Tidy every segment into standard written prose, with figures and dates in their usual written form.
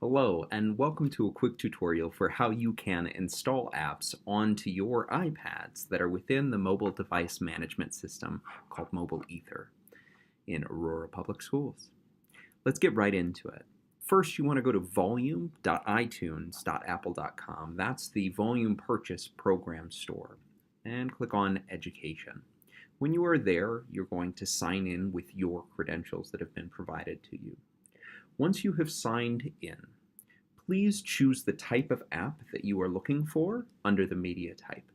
Hello, and welcome to a quick tutorial for how you can install apps onto your iPads that are within the mobile device management system called MobileEther in Aurora Public Schools. Let's get right into it. First, you want to go to volume.itunes.apple.com. That's the volume purchase program store, and click on Education. When you are there, you're going to sign in with your credentials that have been provided to you. Once you have signed in, please choose the type of app that you are looking for under the media type.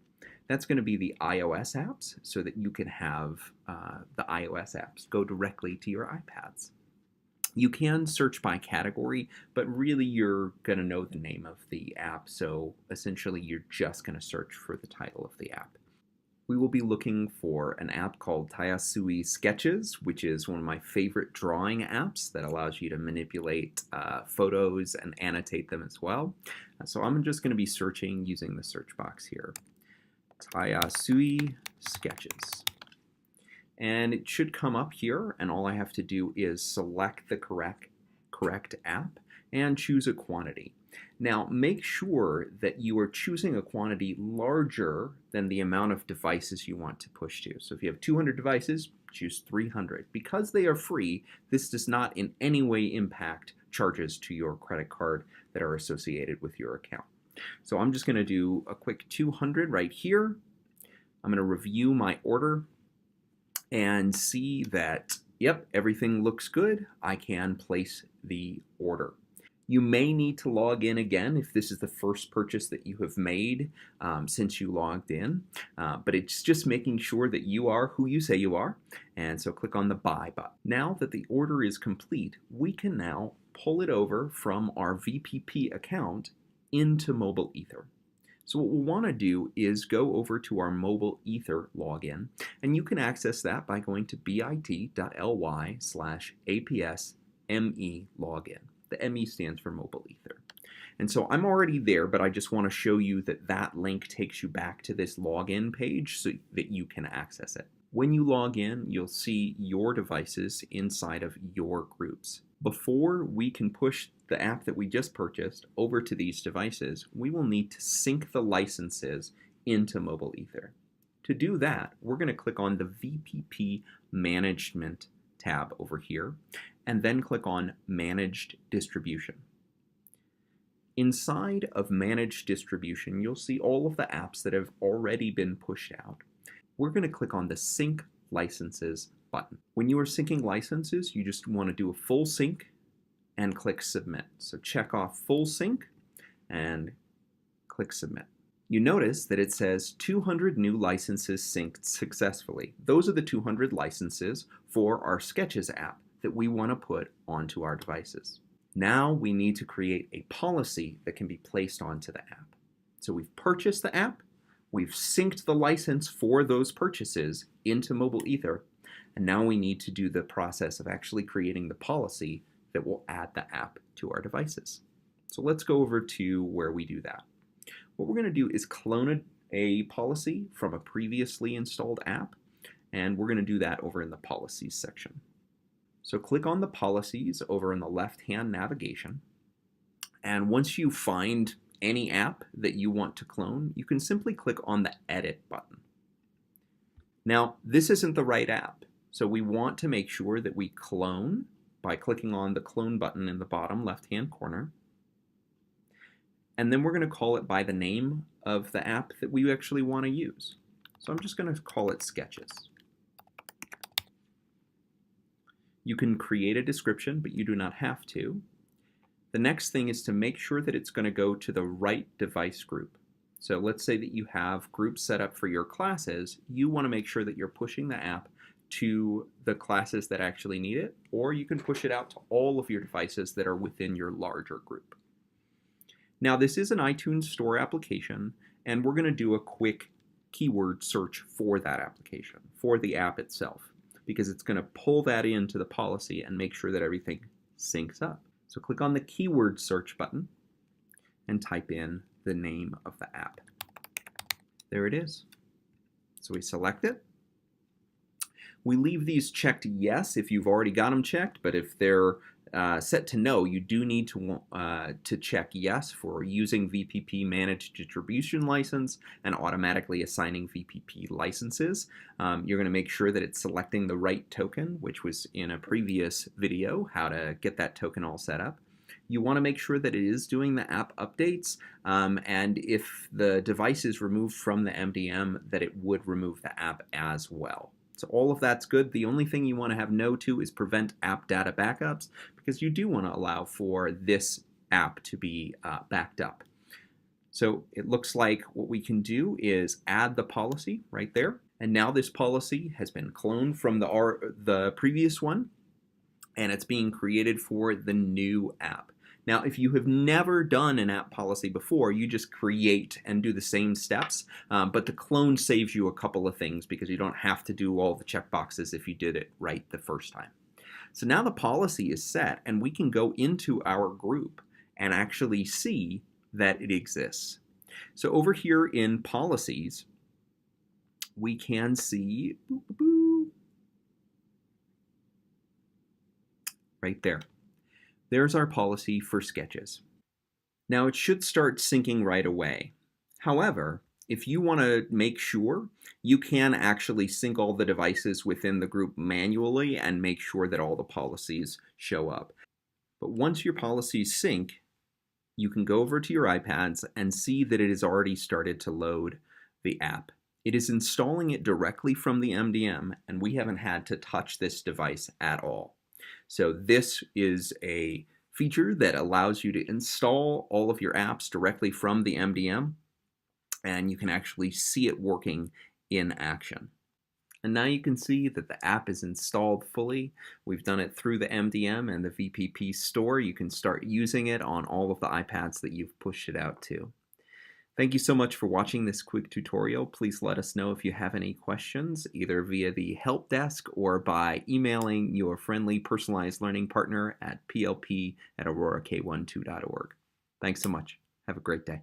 That's going to be the iOS apps, so that you can have the iOS apps go directly to your iPads. You can search by category, but really you're going to know the name of the app, so essentially you're just going to search for the title of the app. We will be looking for an app called Tayasui Sketches, which is one of my favorite drawing apps that allows you to manipulate photos and annotate them as well. So I'm just going to be searching using the search box here. Tayasui Sketches. And it should come up here, and all I have to do is select the correct app and choose a quantity. Now, make sure that you are choosing a quantity larger than the amount of devices you want to push to. So if you have 200 devices, choose 300. Because they are free, this does not in any way impact charges to your credit card that are associated with your account. So I'm just going to do a quick 200 right here. I'm going to review my order and see that, yep, everything looks good. I can place the order. You may need to log in again if this is the first purchase that you have made since you logged in, but it's just making sure that you are who you say you are, and so click on the Buy button. Now that the order is complete, we can now pull it over from our VPP account into MobileEther. So what we'll want to do is go over to our MobileEther login, and you can access that by going to bit.ly/APSME The ME stands for MobileEther. And so I'm already there, but I just want to show you that that link takes you back to this login page so that you can access it. When you log in, you'll see your devices inside of your groups. Before we can push the app that we just purchased over to these devices, we will need to sync the licenses into MobileEther. To do that, we're going to click on the VPP Management tab over here, and then click on Managed Distribution. Inside of Managed Distribution, you'll see all of the apps that have already been pushed out. We're going to click on the Sync Licenses button. When you are syncing licenses, you just want to do a full sync and click Submit. So check off Full Sync and click Submit. You notice that it says 200 new licenses synced successfully. Those are the 200 licenses for our Sketches app that we want to put onto our devices. Now we need to create a policy that can be placed onto the app. So we've purchased the app, we've synced the license for those purchases into MobileEther, and now we need to do the process of actually creating the policy that will add the app to our devices. So let's go over to where we do that. What we're going to do is clone a policy from a previously installed app, and we're going to do that over in the Policies section. So click on the Policies over in the left-hand navigation, and once you find any app that you want to clone, you can simply click on the Edit button. Now, this isn't the right app, so we want to make sure that we clone by clicking on the Clone button in the bottom left-hand corner, and then we're going to call it by the name of the app that we actually want to use. So I'm just going to call it Sketches. You can create a description, but you do not have to. The next thing is to make sure that it's going to go to the right device group. So let's say that you have groups set up for your classes. You want to make sure that you're pushing the app to the classes that actually need it, or you can push it out to all of your devices that are within your larger group. Now, this is an iTunes Store application, and we're going to do a quick keyword search for that application, for the app itself, because it's going to pull that into the policy and make sure that everything syncs up. So click on the keyword search button and type in the name of the app. There it is. So we select it. We leave these checked yes if you've already got them checked, but if they're set to no, you do need to check yes for using VPP Managed Distribution License and automatically assigning VPP licenses. You're going to make sure that it's selecting the right token, which was in a previous video, how to get that token all set up. You want to make sure that it is doing the app updates, and if the device is removed from the MDM, that it would remove the app as well. So all of that's good. The only thing you want to have no to is prevent app data backups, because you do want to allow for this app to be backed up. So it looks like what we can do is add the policy right there. And now this policy has been cloned from the previous one, and it's being created for the new app. Now, if you have never done an app policy before, you just create and do the same steps, but the clone saves you a couple of things because you don't have to do all the checkboxes if you did it right the first time. So now the policy is set, and we can go into our group and actually see that it exists. So over here in policies, we can see right there. There's our policy for sketches. Now it should start syncing right away. However, if you want to make sure, you can actually sync all the devices within the group manually and make sure that all the policies show up. But once your policies sync, you can go over to your iPads and see that it has already started to load the app. It is installing it directly from the MDM, and we haven't had to touch this device at all. So this is a feature that allows you to install all of your apps directly from the MDM, and you can actually see it working in action. And now you can see that the app is installed fully. We've done it through the MDM and the VPP store. You can start using it on all of the iPads that you've pushed it out to. Thank you so much for watching this quick tutorial. Please let us know if you have any questions, either via the help desk or by emailing your friendly personalized learning partner at plp@aurorak12.org. Thanks so much. Have a great day.